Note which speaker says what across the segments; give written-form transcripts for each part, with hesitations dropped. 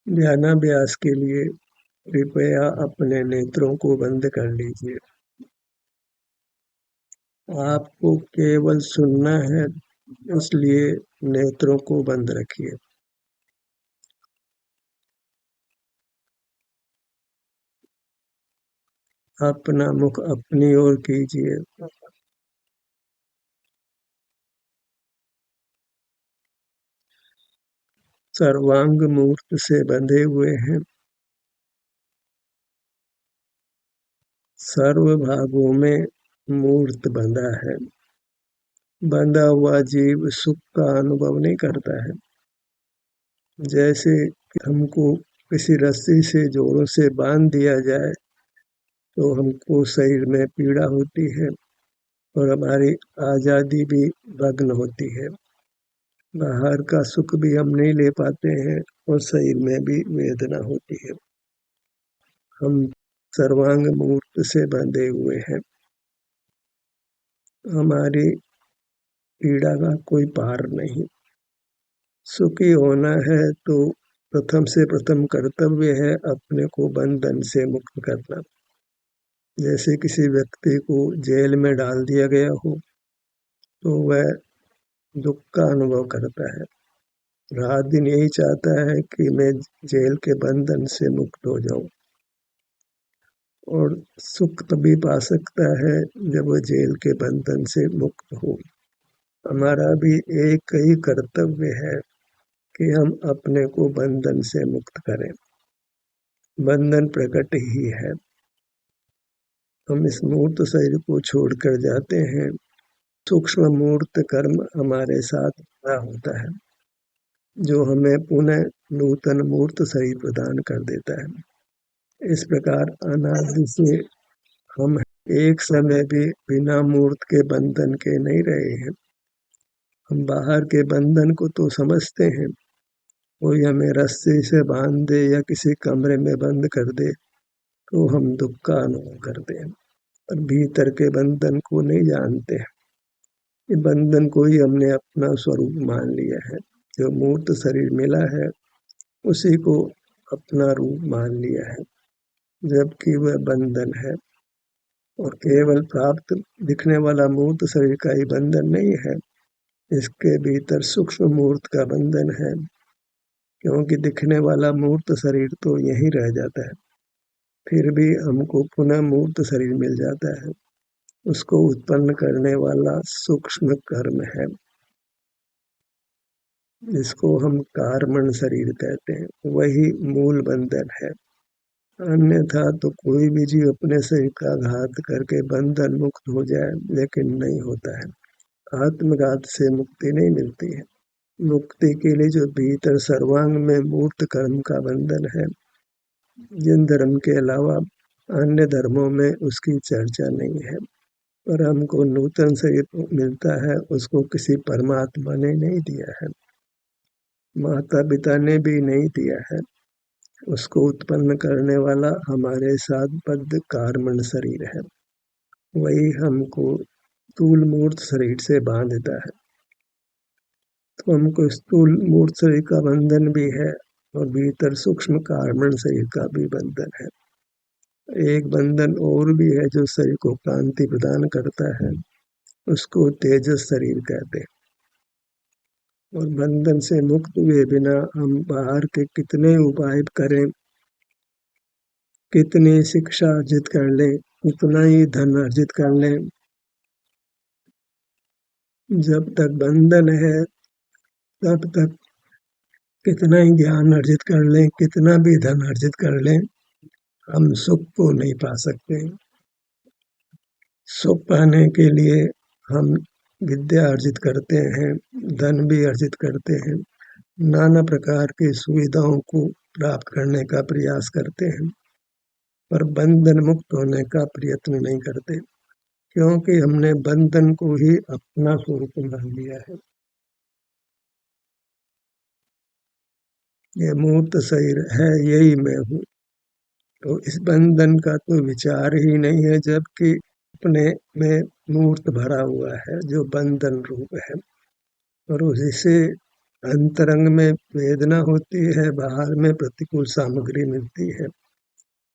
Speaker 1: ध्यानाभ्यास के लिए कृपया अपने नेत्रों को बंद कर लीजिए। आपको केवल सुनना है, इसलिए नेत्रों को बंद रखिए। अपना मुख अपनी ओर कीजिए। सर्वांग मूर्त से बंधे हुए हैं। सर्व भागों में मूर्त बंधा है। बंधा हुआ जीव सुख का अनुभव नहीं करता है। जैसे कि हमको किसी रस्सी से जोरों से बांध दिया जाए तो हमको शरीर में पीड़ा होती है और हमारी आज़ादी भी भग्न होती है। बाहर का सुख भी हम नहीं ले पाते हैं और शरीर में भी वेदना होती है। हम सर्वांग मूर्त से बंधे हुए हैं। हमारी पीड़ा का कोई पार नहीं। सुखी होना है तो प्रथम कर्तव्य है अपने को बंधन से मुक्त करना। जैसे किसी व्यक्ति को जेल में डाल दिया गया हो तो वह दुख का अनुभव करता है। रात दिन यही चाहता है कि मैं जेल के बंधन से मुक्त हो जाऊं, और सुख तभी पा सकता है जब वह जेल के बंधन से मुक्त हो। हमारा भी एक ही कर्तव्य है कि हम अपने को बंधन से मुक्त करें। बंधन प्रकट ही है। हम इस मूर्त शरीर को छोड़कर जाते हैं, सूक्ष्म मूर्त कर्म हमारे साथ पूरा होता है जो हमें पुनः नूतन मूर्त शरीर प्रदान कर देता है। इस प्रकार अनादि से हम एक समय भी बिना मूर्त के बंधन के नहीं रहे हैं। हम बाहर के बंधन को तो समझते हैं, कोई हमें रस्सी से बांध दे या किसी कमरे में बंद कर दे तो हम दुख का अनुभव करते हैं, और भीतर के बंधन को नहीं जानते हैं। ये बंधन को ही हमने अपना स्वरूप मान लिया है। जो मूर्त शरीर मिला है उसी को अपना रूप मान लिया है, जबकि वह बंधन है। और केवल प्राप्त दिखने वाला मूर्त शरीर का ही बंधन नहीं है, इसके भीतर सूक्ष्म मूर्त का बंधन है। क्योंकि दिखने वाला मूर्त शरीर तो यहीं रह जाता है, फिर भी हमको पुनः मूर्त शरीर मिल जाता है। उसको उत्पन्न करने वाला सूक्ष्म कर्म है, जिसको हम कारमण शरीर कहते हैं, वही मूल बंधन है। अन्यथा तो कोई भी जीव अपने शरीर का घात करके बंधन मुक्त हो जाए, लेकिन नहीं होता है। आत्मघात से मुक्ति नहीं मिलती है। मुक्ति के लिए जो भीतर सर्वांग में मूर्त कर्म का बंधन है, जिन धर्म के अलावा अन्य धर्मों में उसकी चर्चा नहीं है, पर हमको नूतन शरीर मिलता है, उसको किसी परमात्मा ने नहीं दिया है, माता पिता ने भी नहीं दिया है। उसको उत्पन्न करने वाला हमारे साथ बद्ध कारमण शरीर है, वही हमको स्थूल मूर्त शरीर से बांधता है। तो हमको स्थूल मूर्त शरीर का बंधन भी है और भीतर सूक्ष्म कारमण शरीर का भी बंधन है। एक बंधन और भी है जो शरीर को कांति प्रदान करता है, उसको तेजस शरीर कहते हैं। और बंधन से मुक्त हुए बिना हम बाहर के कितने उपाय करें, कितनी शिक्षा अर्जित कर लें, कितना ही धन अर्जित कर लें, जब तक बंधन है तब तक कितना ही ज्ञान अर्जित कर लें, कितना भी धन अर्जित कर लें, हम सुख को नहीं पा सकते। सुख पाने के लिए हम विद्या अर्जित करते हैं, धन भी अर्जित करते हैं, नाना प्रकार की सुविधाओं को प्राप्त करने का प्रयास करते हैं, पर बंधन मुक्त होने का प्रयत्न नहीं करते, क्योंकि हमने बंधन को ही अपना स्वरूप मान लिया है। ये मूर्त शरीर है, यही मैं हूँ। तो इस बंधन का तो विचार ही नहीं है, जबकि अपने में मूर्त भरा हुआ है जो बंधन रूप है, और उसी से अंतरंग में वेदना होती है, बाहर में प्रतिकूल सामग्री मिलती है।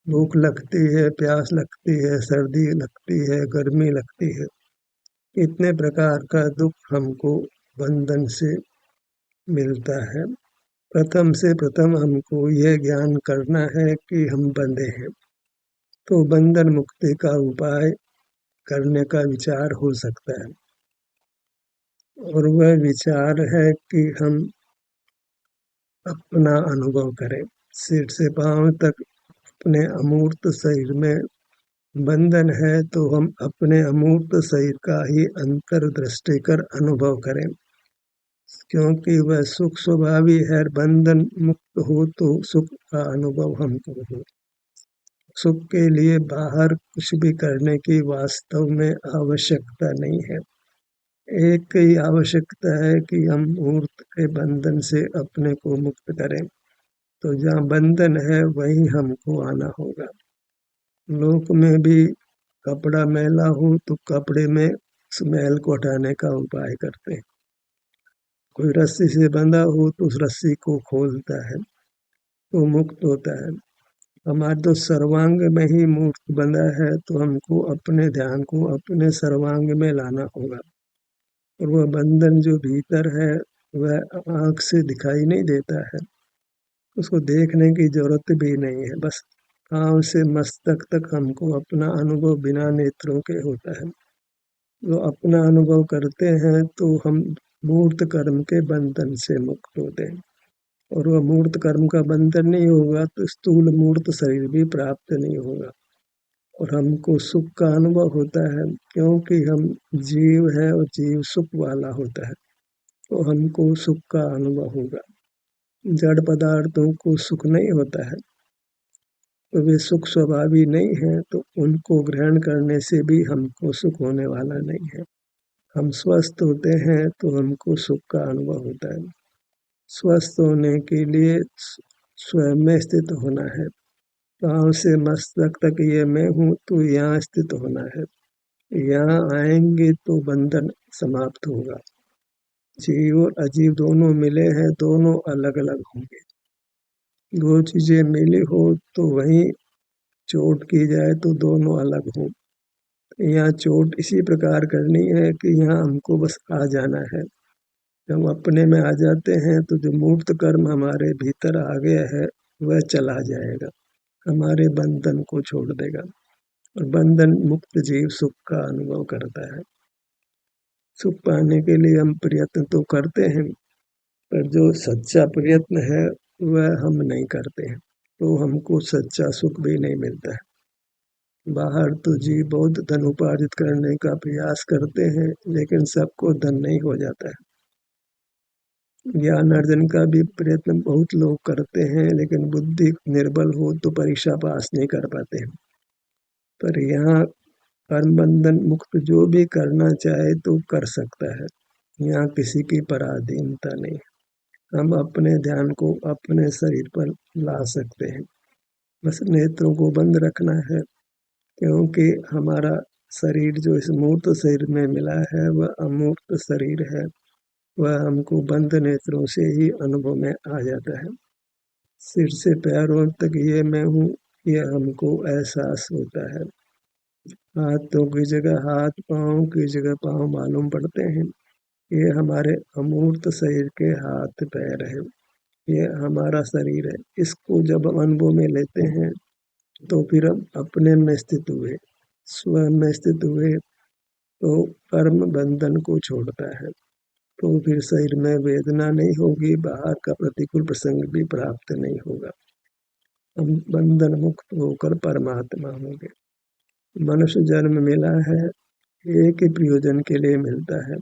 Speaker 1: भूख लगती है, प्यास लगती है, सर्दी लगती है, गर्मी लगती है। इतने प्रकार का दुख हमको बंधन से मिलता है। प्रथम से प्रथम हमको यह ज्ञान करना है कि हम बंधे हैं, तो बंधन मुक्ति का उपाय करने का विचार हो सकता है। और वह विचार है कि हम अपना अनुभव करें। सिर से पांव तक अपने अमूर्त शरीर में बंधन है, तो हम अपने अमूर्त शरीर का ही अंतर्दृष्टि कर अनुभव करें, क्योंकि वह सुख स्वभावी है। बंधन मुक्त हो तो सुख का अनुभव हमको हो। सुख के लिए बाहर कुछ भी करने की वास्तव में आवश्यकता नहीं है। एक ही आवश्यकता है कि हम मूर्त के बंधन से अपने को मुक्त करें। तो जहाँ बंधन है वहीं हमको आना होगा। लोक में भी कपड़ा मैला हो तो कपड़े में उस मैल को हटाने का उपाय करते हैं। कोई रस्सी से बंधा हो तो उस रस्सी को खोलता है तो मुक्त होता है। हमारे तो सर्वांग में ही मूर्त बंधा है, तो हमको अपने ध्यान को अपने सर्वांग में लाना होगा। और वह बंधन जो भीतर है वह आंख से दिखाई नहीं देता है, उसको देखने की जरूरत भी नहीं है। बस पांव से मस्तक तक हमको अपना अनुभव बिना नेत्रों के होता है। जो अपना अनुभव करते हैं तो हम मूर्त कर्म के बंधन से मुक्त होते हैं। और वह मूर्त कर्म का बंधन नहीं होगा तो स्थूल मूर्त शरीर भी प्राप्त नहीं होगा। और हमको सुख का अनुभव होता है, क्योंकि हम जीव है और जीव सुख वाला होता है, तो हमको सुख का अनुभव होगा। जड़ पदार्थों को सुख नहीं होता है, तो वे सुख स्वभावी नहीं है, तो उनको ग्रहण करने से भी हमको सुख होने वाला नहीं है। हम स्वस्थ होते हैं तो हमको सुख का अनुभव होता है। स्वस्थ होने के लिए स्वयं में स्थित होना है। पांव से मस्तक तक ये मैं हूँ, तो यहाँ स्थित होना है। यहाँ आएंगे तो बंधन समाप्त होगा। जीव और अजीव दोनों मिले हैं, दोनों अलग अलग होंगे। दो चीजें मिली हो तो वहीं चोट की जाए तो दोनों अलग हो। यहाँ चोट इसी प्रकार करनी है कि यहाँ हमको बस आ जाना है। जब हम अपने में आ जाते हैं तो जो मूर्त कर्म हमारे भीतर आ गया है वह चला जाएगा, हमारे बंधन को छोड़ देगा। और बंधन मुक्त जीव सुख का अनुभव करता है। सुख पाने के लिए हम प्रयत्न तो करते हैं, पर जो सच्चा प्रयत्न है वह हम नहीं करते हैं, तो हमको सच्चा सुख भी नहीं मिलता है। बाहर तो जीव बहुत धन उपार्जित करने का प्रयास करते हैं, लेकिन सबको धन नहीं हो जाता है। ज्ञान अर्जन का भी प्रयत्न बहुत लोग करते हैं, लेकिन बुद्धि निर्बल हो तो परीक्षा पास नहीं कर पाते हैं। पर यहाँ कर्म बंधन मुक्त जो भी करना चाहे तो कर सकता है। यहाँ किसी की पराधीनता नहीं। हम अपने ध्यान को अपने शरीर पर ला सकते हैं। बस नेत्रों को बंद रखना है, क्योंकि हमारा शरीर जो इस मूर्त शरीर में मिला है वह अमूर्त शरीर है। वह हमको बंद नेत्रों से ही अनुभव में आ जाता है। सिर से पैरों तक ये मैं हूँ, यह हमको एहसास होता है। हाथों की जगह हाथ, पाँव की जगह पाँव मालूम पड़ते हैं। ये हमारे अमूर्त शरीर के हाथ पैर है, ये हमारा शरीर है। इसको जब हम अनुभव में लेते हैं तो फिर हम अपने में स्थित हुए, स्वयं में स्थित हुए, तो कर्म बंधन को छोड़ता है। तो फिर शरीर में वेदना नहीं होगी, बाहर का प्रतिकूल प्रसंग भी प्राप्त नहीं होगा। हम बंधन मुक्त होकर परमात्मा होंगे। मनुष्य जन्म मिला है एक ही प्रयोजन के लिए मिलता है,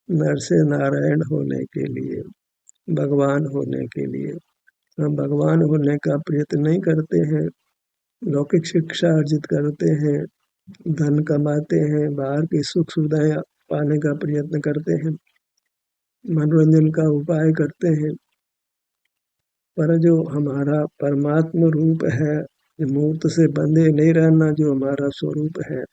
Speaker 1: नर से नारायण होने के लिए, भगवान होने के लिए। हम भगवान होने का प्रयत्न नहीं करते हैं, लौकिक शिक्षा अर्जित करते हैं, धन कमाते हैं, बाहर की सुख सुविधाएं पाने का प्रयत्न करते हैं, मनोरंजन का उपाय करते हैं। पर जो हमारा परमात्म रूप है, मूर्त से बंधे नहीं रहना जो हमारा स्वरूप है,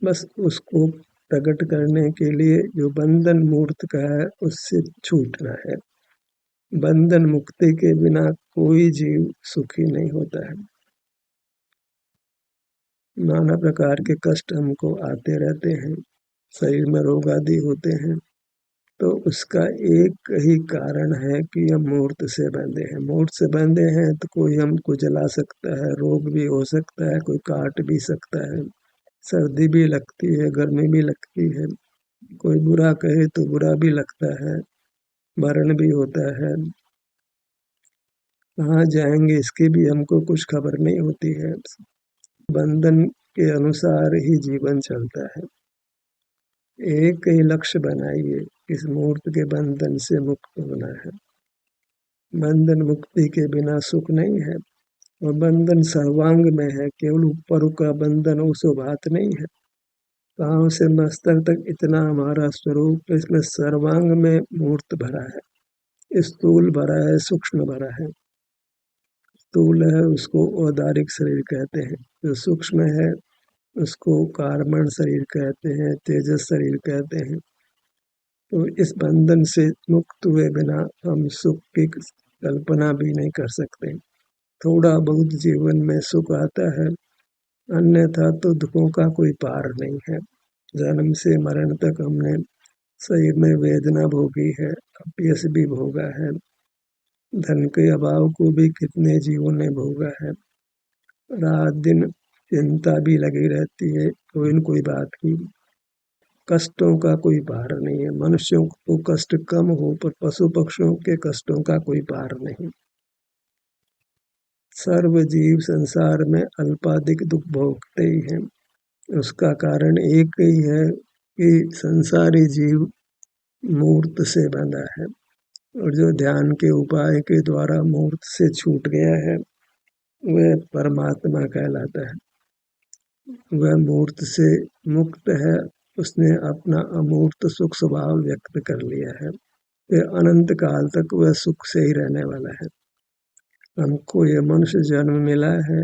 Speaker 1: बस उसको प्रकट करने के लिए जो बंधन मूर्त का है उससे छूटना है। बंधन मुक्ति के बिना कोई जीव सुखी नहीं होता है। नाना प्रकार के कष्ट हमको आते रहते हैं, शरीर में रोग आदि होते हैं, तो उसका एक ही कारण है कि हम मूर्त से बंधे हैं। मूर्त से बंधे हैं तो कोई हमको जला सकता है, रोग भी हो सकता है, कोई काट भी सकता है, सर्दी भी लगती है, गर्मी भी लगती है, कोई बुरा कहे तो बुरा भी लगता है, मरण भी होता है। कहाँ जाएंगे इसकी भी हमको कुछ खबर नहीं होती है। बंधन के अनुसार ही जीवन चलता है। एक ही लक्ष्य बनाइए, इस मूर्त के बंधन से मुक्त होना है। बंधन मुक्ति के बिना सुख नहीं है, और बंधन सर्वांग में है, केवल ऊपर का बंधन वो सो बात नहीं है। पाँव से मस्तक तक इतना हमारा स्वरूप, इसमें सर्वांग में मूर्त भरा है, स्थूल भरा है, सूक्ष्म भरा है। स्थूल है उसको औदारिक शरीर कहते हैं, जो सूक्ष्म है उसको कारमण शरीर कहते हैं, तेजस शरीर कहते हैं। तो इस बंधन से मुक्त हुए बिना हम सुख की कल्पना भी नहीं कर सकते। थोड़ा बहुत जीवन में सुख आता है, अन्यथा तो दुखों का कोई पार नहीं है। जन्म से मरण तक हमने शरीर में वेदना भोगी है, अपयश भी भोगा है, धन के अभाव को भी कितने जीवों ने भोगा है। रात दिन चिंता भी लगी रहती है कोई न कोई बात की। कष्टों का कोई पार नहीं है। मनुष्यों को कष्ट कम हो, पर पशु पक्षियों के कष्टों का कोई पार नहीं। सर्व जीव संसार में अल्पाधिक दुख भोगते ही हैं। उसका कारण एक ही है कि संसारी जीव मूर्त से बंधा है, और जो ध्यान के उपाय के द्वारा मूर्त से छूट गया है वह परमात्मा कहलाता है। वह मूर्त से मुक्त है, उसने अपना अमूर्त सुख स्वभाव व्यक्त कर लिया है, फिर अनंत काल तक वह सुख से ही रहने वाला है। हमको ये मनुष्य जन्म मिला है,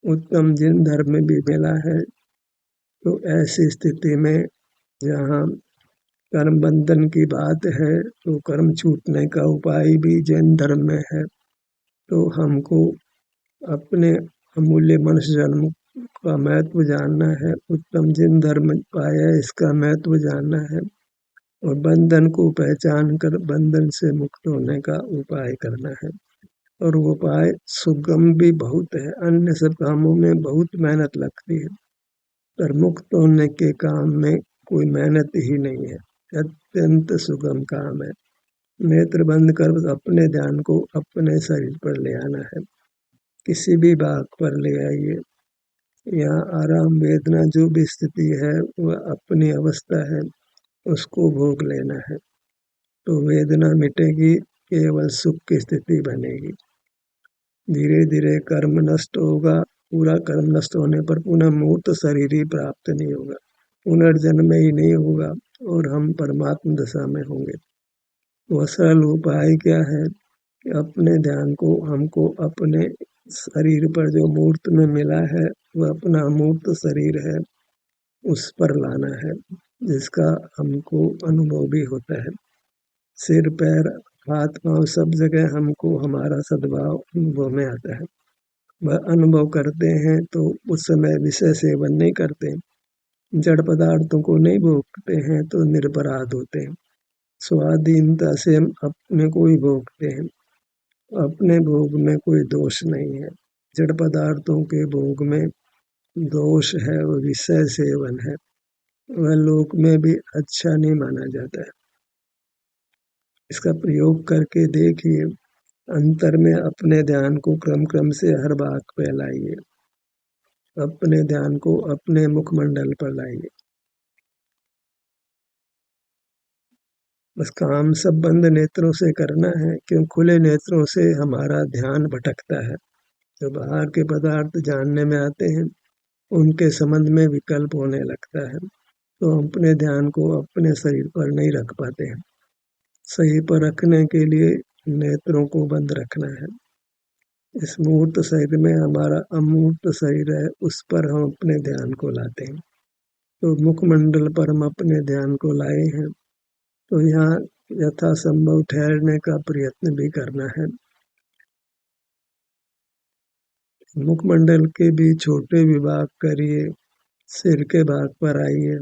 Speaker 1: उत्तम जिन धर्म भी मिला है, तो ऐसी स्थिति में जहाँ कर्म बंधन की बात है तो कर्म छूटने का उपाय भी जैन धर्म में है। तो हमको अपने अमूल्य मनुष्य जन्म का महत्व जानना है, उत्तम जिन धर्म पाया इसका महत्व जानना है, और बंधन को पहचान कर बंधन से मुक्त होने का उपाय करना है। और वो उपाय सुगम भी बहुत है, अन्य सब कामों में बहुत मेहनत लगती है, पर मुक्त होने के काम में कोई मेहनत ही नहीं है, अत्यंत सुगम काम है। नेत्र बंद कर अपने ध्यान को अपने शरीर पर ले आना है, किसी भी भाग पर ले आइए। यहाँ आराम वेदना जो भी स्थिति है वह अपनी अवस्था है, उसको भोग लेना है, तो वेदना मिटेगी, केवल सुख की स्थिति बनेगी। धीरे धीरे कर्म नष्ट होगा, पूरा कर्म नष्ट होने पर पुनः मूर्त शरीर ही प्राप्त नहीं होगा, पुनर्जन्म ही नहीं होगा, और हम परमात्म दशा में होंगे। वह सरल उपाय क्या है कि अपने ध्यान को हमको अपने शरीर पर जो मूर्त में मिला है वह अपना मूर्त शरीर है उस पर लाना है, जिसका हमको अनुभव भी होता है। सिर पैर हाथ पांव सब जगह हमको हमारा सद्भाव अनुभव में आता है। वह अनुभव करते हैं तो उस समय विषय सेवन नहीं करते, जड़ पदार्थों को नहीं भोगते हैं तो निरपराध होते हैं। स्वाधीनता से हम अपने को ही भोगते हैं, अपने भोग में कोई दोष नहीं है। जड़ पदार्थों के भोग में दोष है, वो विषय सेवन है, वह लोक में भी अच्छा नहीं माना जाता है। इसका प्रयोग करके देखिए, अंतर में अपने ध्यान को क्रम क्रम से हर भाग पे लाइए, अपने ध्यान को अपने मुखमंडल पर लाइए। बस काम सब बंद नेत्रों से करना है, क्यों खुले नेत्रों से हमारा ध्यान भटकता है। जो बाहर के पदार्थ जानने में आते हैं उनके संबंध में विकल्प होने लगता है, तो हम अपने ध्यान को अपने शरीर पर नहीं रख पाते हैं। सही पर रखने के लिए नेत्रों को बंद रखना है। इस मूर्त शरीर में हमारा अमूर्त शरीर है, उस पर हम अपने ध्यान को लाते हैं। तो मुखमंडल पर हम अपने ध्यान को लाए हैं, तो यहाँ यथासंभव ठहरने का प्रयत्न भी करना है। मुखमंडल के भी छोटे विभाग करिए, सिर के भाग पर आइए।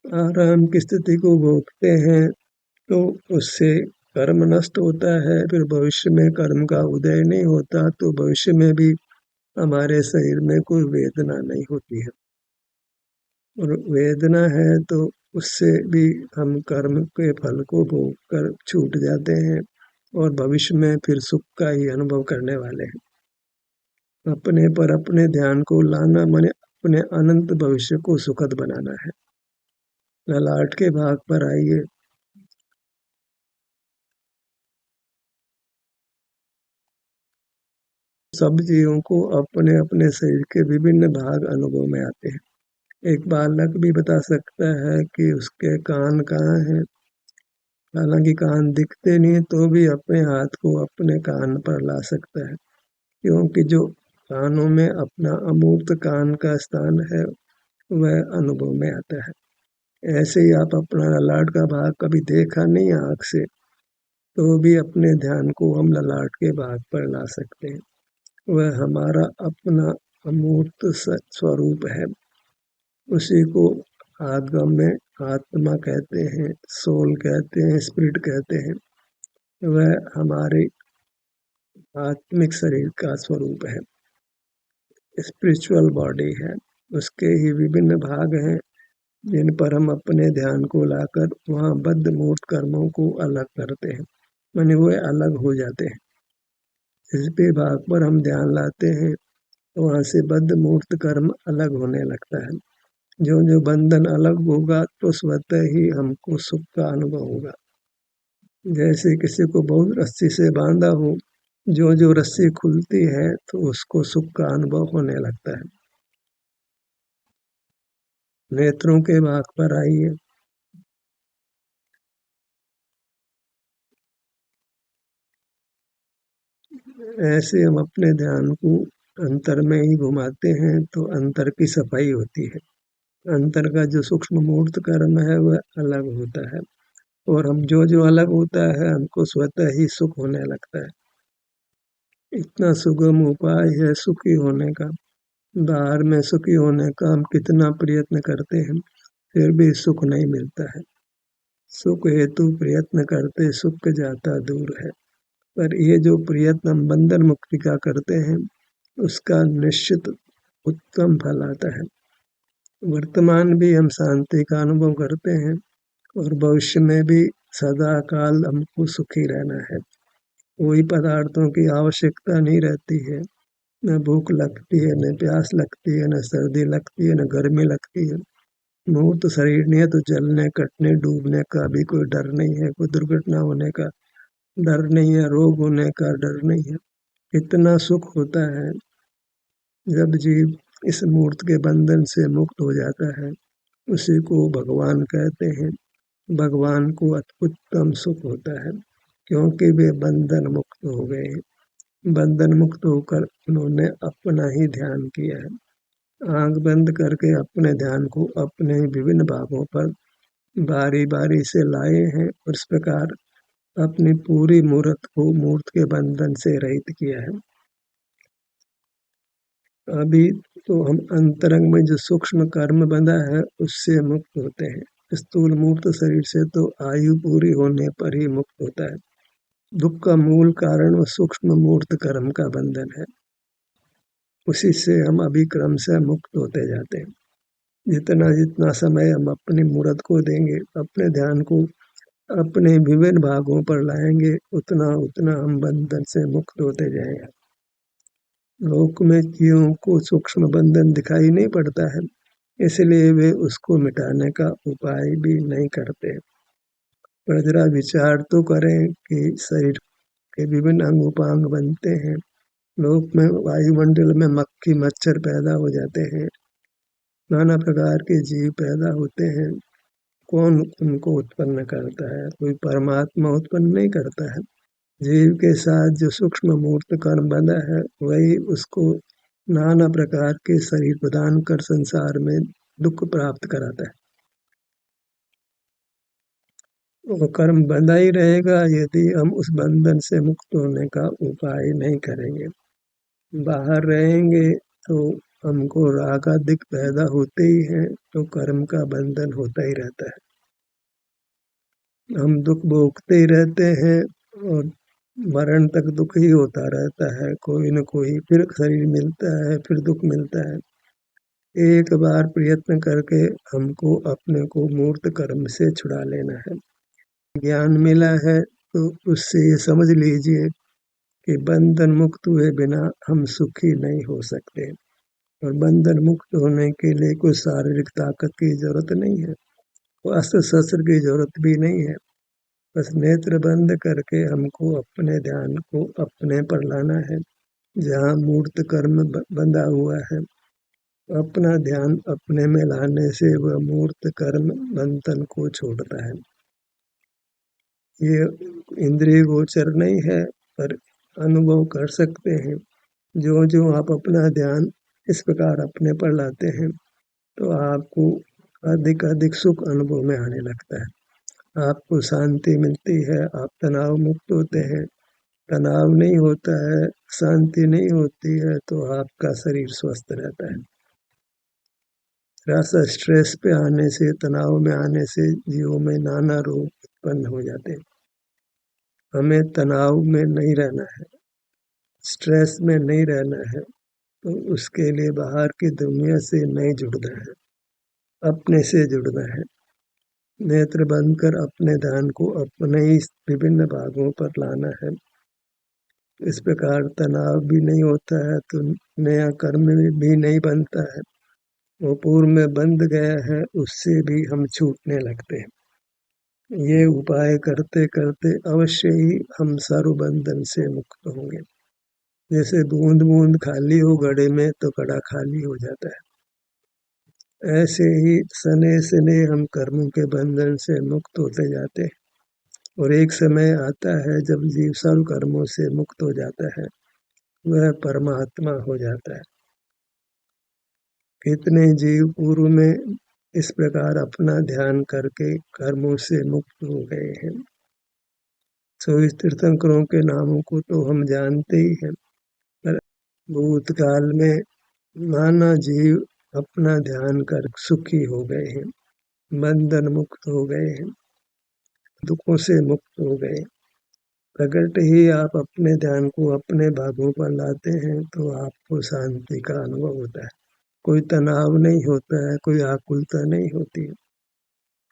Speaker 1: आराम की स्थिति को भोगते हैं तो उससे कर्म नष्ट होता है, फिर भविष्य में कर्म का उदय नहीं होता, तो भविष्य में भी हमारे शरीर में कोई वेदना नहीं होती है। और वेदना है तो उससे भी हम कर्म के फल को भोग कर छूट जाते हैं और भविष्य में फिर सुख का ही अनुभव करने वाले हैं। अपने पर अपने ध्यान को लाना माने अपने अनंत भविष्य को सुखद बनाना है। ललाट के भाग पर आइए। सब जीवों को अपने अपने शरीर के विभिन्न भाग अनुभव में आते हैं। एक बालक भी बता सकता है कि उसके कान कहाँ हैं। हालांकि कान दिखते नहीं तो भी अपने हाथ को अपने कान पर ला सकता है, क्योंकि जो कानों में अपना अमूर्त कान का स्थान है वह अनुभव में आता है। ऐसे ही आप अपना ललाट का भाग कभी देखा नहीं आँख से, तो भी अपने ध्यान को हम ललाट के भाग पर ला सकते हैं। वह हमारा अपना अमूर्त स्वरूप है। उसी को आगम में आत्मा कहते हैं, सोल कहते हैं, स्पिरिट कहते हैं। वह हमारे आत्मिक शरीर का स्वरूप है, स्पिरिचुअल बॉडी है। उसके ही विभिन्न भाग हैं जिन पर हम अपने ध्यान को लाकर वहाँ बद्ध मूर्त कर्मों को अलग करते हैं, माने वो अलग हो जाते हैं। जिस भी भाग पर हम ध्यान लाते हैं तो वहाँ से बद्ध मूर्त कर्म अलग होने लगता है। जो जो बंधन अलग होगा तो स्वतः ही हमको सुख का अनुभव होगा। जैसे किसी को बहुत रस्सी से बांधा हो, जो जो रस्सी खुलती है तो उसको सुख का अनुभव होने लगता है। नेत्रों के भाग पर आइए। ऐसे हम अपने ध्यान को अंतर में ही घुमाते हैं तो अंतर की सफाई होती है। अंतर का जो सूक्ष्म मूर्त कर्म है वह अलग होता है, और हम जो जो अलग होता है हमको स्वतः ही सुख होने लगता है। इतना सुगम उपाय है सुखी होने का। बाहर में सुखी होने का हम कितना प्रयत्न करते हैं, फिर भी सुख नहीं मिलता है। सुख हेतु प्रयत्न करते सुख जाता दूर है। पर ये जो प्रयत्न हम बंधन मुक्ति का करते हैं उसका निश्चित उत्तम फल आता है। वर्तमान भी हम शांति का अनुभव करते हैं और भविष्य में भी सदा काल हमको सुखी रहना है। कोई पदार्थों की आवश्यकता नहीं रहती है, न भूख लगती है, न प्यास लगती है, न सर्दी लगती है, न गर्मी लगती है। मूर्त शरीर नहीं है तो जलने कटने डूबने का भी कोई डर नहीं है, कोई दुर्घटना होने का डर नहीं है, रोग होने का डर नहीं है। इतना सुख होता है जब जीव इस मूर्त के बंधन से मुक्त हो जाता है। उसी को भगवान कहते हैं। भगवान को उत्तम सुख होता है क्योंकि वे बंधन मुक्त हो गए हैं। बंधन मुक्त होकर उन्होंने अपना ही ध्यान किया है। आंख बंद करके अपने ध्यान को अपने ही विभिन्न भागों पर बारी बारी से लाए हैं और इस प्रकार अपनी पूरी मूर्त को मूर्त के बंधन से रहित किया है। अभी तो हम अंतरंग में जो सूक्ष्म कर्म बंधा है उससे मुक्त होते हैं। स्थूल मूर्त शरीर से तो आयु पूरी होने पर ही मुक्त होता है। दुख का मूल कारण वो सूक्ष्म मूर्त कर्म का बंधन है। उसी से हम अभी क्रम से मुक्त होते जाते हैं। जितना जितना समय हम अपनी मूर्त को देंगे, अपने ध्यान को अपने विभिन्न भागों पर लाएंगे, उतना उतना हम बंधन से मुक्त होते जाएंगे। लोक में जीवों को सूक्ष्म बंधन दिखाई नहीं पड़ता है, इसलिए वे उसको मिटाने का उपाय भी नहीं करते। पर जरा विचार तो करें कि शरीर के विभिन्न अंग उपांग बनते हैं। लोक में वायुमंडल में मक्खी मच्छर पैदा हो जाते हैं, नाना प्रकार के जीव पैदा होते हैं। कौन उनको उत्पन्न करता है? कोई परमात्मा उत्पन्न नहीं करता है। जीव के साथ जो सूक्ष्म मूर्त कर्म बंधा है वही उसको नाना प्रकार के शरीर प्रदान कर संसार में दुख प्राप्त कराता है। वो कर्म बंधा ही रहेगा यदि हम उस बंधन से मुक्त होने का उपाय नहीं करेंगे। बाहर रहेंगे तो हमको राग आदि पैदा होते ही हैं, तो कर्म का बंधन होता ही रहता है। हम दुख भोगते ही रहते हैं और मरण तक दुख ही होता रहता है। कोई न कोई फिर शरीर मिलता है, फिर दुख मिलता है। एक बार प्रयत्न करके हमको अपने को मूर्त कर्म से छुड़ा लेना है। ज्ञान मिला है तो उससे ये समझ लीजिए कि बंधन मुक्त हुए बिना हम सुखी नहीं हो सकते। और बंधन मुक्त होने के लिए कोई शारीरिक ताकत की जरूरत नहीं है, कोई अस्त्र शस्त्र की जरूरत भी नहीं है। बस नेत्र बंद करके हमको अपने ध्यान को अपने पर लाना है। जहाँ मूर्त कर्म बंधा हुआ है, अपना ध्यान अपने में लाने से वह मूर्त कर्म बंधन को छोड़ता है। ये इंद्रिय गोचर नहीं है, पर अनुभव कर सकते हैं। जो जो आप अपना ध्यान इस प्रकार अपने पर लाते हैं तो आपको अधिक अधिक सुख अनुभव में आने लगता है। आपको शांति मिलती है, आप तनाव मुक्त होते हैं। तनाव नहीं होता है, शांति नहीं होती है तो आपका शरीर स्वस्थ रहता है। थोड़ा सा स्ट्रेस पे आने से, तनाव में आने से जीवों में नाना रोग उत्पन्न हो जाते हैं। हमें तनाव में नहीं रहना है, स्ट्रेस में नहीं रहना है, तो उसके लिए बाहर की दुनिया से नहीं जुड़ना है, अपने से जुड़ना है। नेत्र बंद कर अपने ध्यान को अपने ही विभिन्न भागों पर लाना है। इस प्रकार तनाव भी नहीं होता है तो नया कर्म भी नहीं बनता है। वो पूर्व में बंध गया है उससे भी हम छूटने लगते हैं। ये उपाय करते करते अवश्य ही हम सर्व बंधन से मुक्त होंगे। जैसे बूंद बूंद खाली हो घड़े में तो घड़ा खाली हो जाता है, ऐसे ही सने सने हम कर्मों के बंधन से मुक्त होते जाते हैं। और एक समय आता है जब जीव सर्व कर्मों से मुक्त हो जाता है, वह परमात्मा हो जाता है। कितने जीव पूर्व में इस प्रकार अपना ध्यान करके कर्मों से मुक्त हो गए हैं। सो इस तीर्थंकरों के नामों को तो हम जानते ही हैं, पर भूतकाल में नाना जीव अपना ध्यान कर सुखी हो गए हैं, बंधन मुक्त हो गए हैं, दुखों से मुक्त हो गए। प्रकट ही आप अपने ध्यान को अपने भागों पर लाते हैं तो आपको शांति का अनुभव होता है। कोई तनाव नहीं होता है, कोई आकुलता नहीं होती है,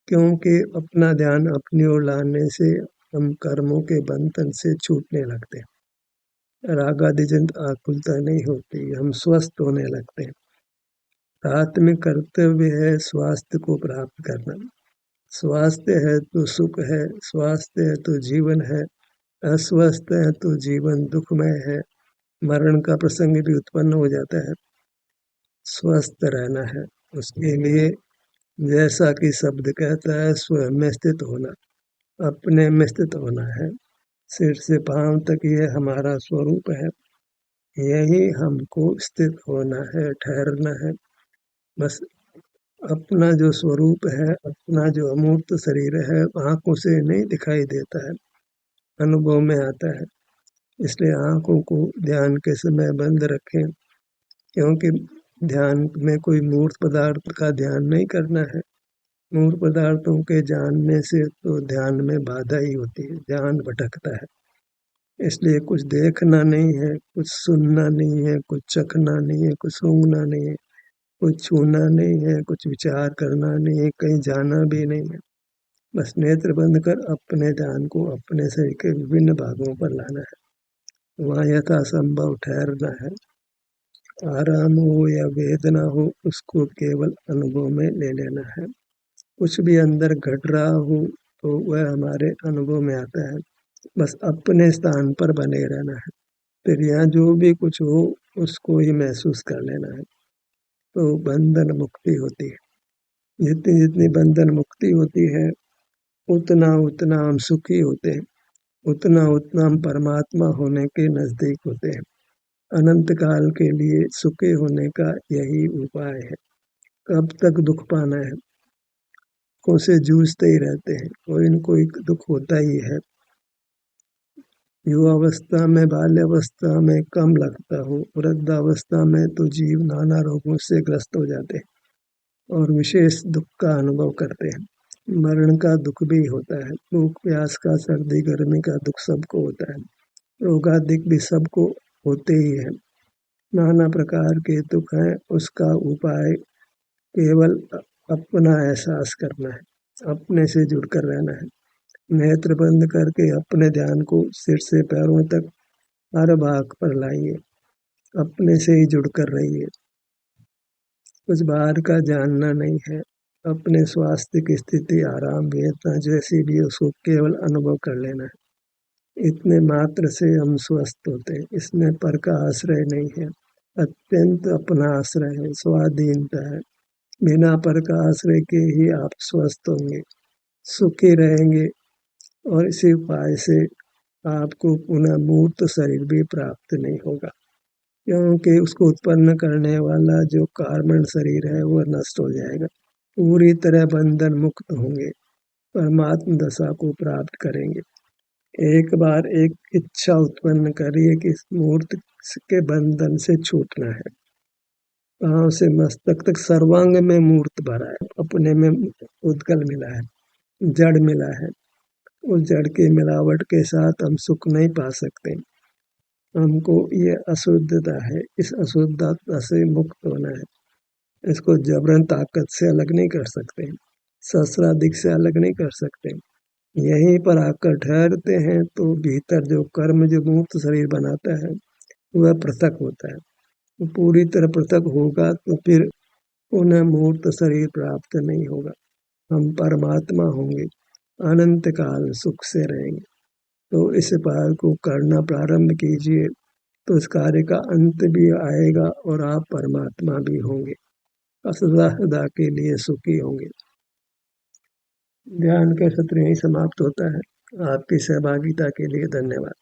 Speaker 1: क्योंकि अपना ध्यान अपनी ओर लाने से हम कर्मों के बंधन से छूटने लगते हैं। राग आदि जनित आकुलता नहीं होती, हम स्वस्थ होने लगते हैं। प्राथमिक कर्तव्य है स्वास्थ्य को प्राप्त करना। स्वास्थ्य है तो सुख है, स्वास्थ्य है तो जीवन है, अस्वस्थ है तो जीवन दुखमय है, मरण का प्रसंग भी उत्पन्न हो जाता है। स्वस्थ रहना है, उसके लिए जैसा कि शब्द कहता है स्वयं में स्थित होना, अपने में स्थित होना है। सिर से पांव तक यह हमारा स्वरूप है, यही हमको स्थित होना है, ठहरना है। बस अपना जो स्वरूप है, अपना जो अमूर्त शरीर है, आंखों से नहीं दिखाई देता है, अनुभव में आता है। इसलिए आंखों को ध्यान के समय बंद रखें, क्योंकि ध्यान में कोई मूर्त पदार्थ का ध्यान नहीं करना है। मूर्त पदार्थों के जानने से तो ध्यान में बाधा ही होती है, ध्यान भटकता है। इसलिए कुछ देखना नहीं है, कुछ सुनना नहीं है, कुछ चखना नहीं है, कुछ सूंघना नहीं है, कुछ छूना नहीं है, कुछ विचार करना नहीं है, कहीं जाना भी नहीं है। बस नेत्र बंद कर अपने ध्यान को अपने शरीर के विभिन्न भागों पर लाना है, वहाँ यथासंभव ठहरना है। आराम हो या वेदना हो, उसको केवल अनुभव में ले लेना है। कुछ भी अंदर घट रहा हो तो वह हमारे अनुभव में आता है, बस अपने स्थान पर बने रहना है। फिर यहाँ जो भी कुछ हो उसको ही महसूस कर लेना है, तो बंधन मुक्ति होती है। जितनी जितनी बंधन मुक्ति होती है, उतना उतना हम सुखी होते हैं, उतना उतना हम परमात्मा होने के नज़दीक होते हैं। अनंत काल के लिए सुखी होने का यही उपाय है। कब तक दुख पाना है? दुखों से जूझते ही रहते हैं, कोई न कोई दुख होता ही है। युवावस्था में, बाल्यावस्था में कम लगता हो, वृद्धावस्था में तो जीव नाना रोगों से ग्रस्त हो जाते हैं और विशेष दुख का अनुभव करते हैं। मरण का दुख भी होता है, भूख प्यास का, सर्दी गर्मी का दुख सबको होता है, रोगादिक भी सबको होते ही है। नाना प्रकार के दुख हैं, उसका उपाय केवल अपना एहसास करना है, अपने से जुड़कर रहना है। नेत्र बंद करके अपने ध्यान को सिर से पैरों तक हर भाग पर लाइए, अपने से ही जुड़कर रहिए। कुछ बाहर का जानना नहीं है, अपने स्वास्थ्य की स्थिति, आराम, वेदना जैसी भी उसको केवल अनुभव कर लेना है। इतने मात्र से हम स्वस्थ होते हैं, इसमें पर का आश्रय नहीं है, अत्यंत अपना आश्रय है, स्वाधीनता है। बिना पर का आश्रय के ही आप स्वस्थ होंगे, सुखी रहेंगे और इसी उपाय से आपको पुनः मूर्त शरीर भी प्राप्त नहीं होगा, क्योंकि उसको उत्पन्न करने वाला जो कार्बन शरीर है वो नष्ट हो जाएगा। पूरी तरह बंधन मुक्त होंगे, परमात्म दशा को प्राप्त करेंगे। एक बार एक इच्छा उत्पन्न करिए कि इस मूर्त के बंधन से छूटना है। पाँव से मस्तक तक सर्वांग में मूर्त भरा है, अपने में उद्गल मिला है, जड़ मिला है। उस जड़ की मिलावट के साथ हम सुख नहीं पा सकते। हमको ये अशुद्धता है, इस अशुद्धता से मुक्त होना है। इसको जबरन ताकत से अलग नहीं कर सकते, शस्त्रादिक से अलग नहीं कर सकते। यहीं पर आकर ठहरते हैं तो भीतर जो कर्म जो मूर्त शरीर बनाता है वह पृथक होता है। वो पूरी तरह पृथक होगा तो फिर उन्हें मूर्त शरीर प्राप्त नहीं होगा। हम परमात्मा होंगे, अनंत काल सुख से रहेंगे। तो इस उपाय को करना प्रारंभ कीजिए, तो इस कार्य का अंत भी आएगा और आप परमात्मा भी होंगे, सदा सदा के लिए सुखी होंगे। ध्यान का सत्र यहीं समाप्त होता है। आपकी सहभागिता के लिए धन्यवाद।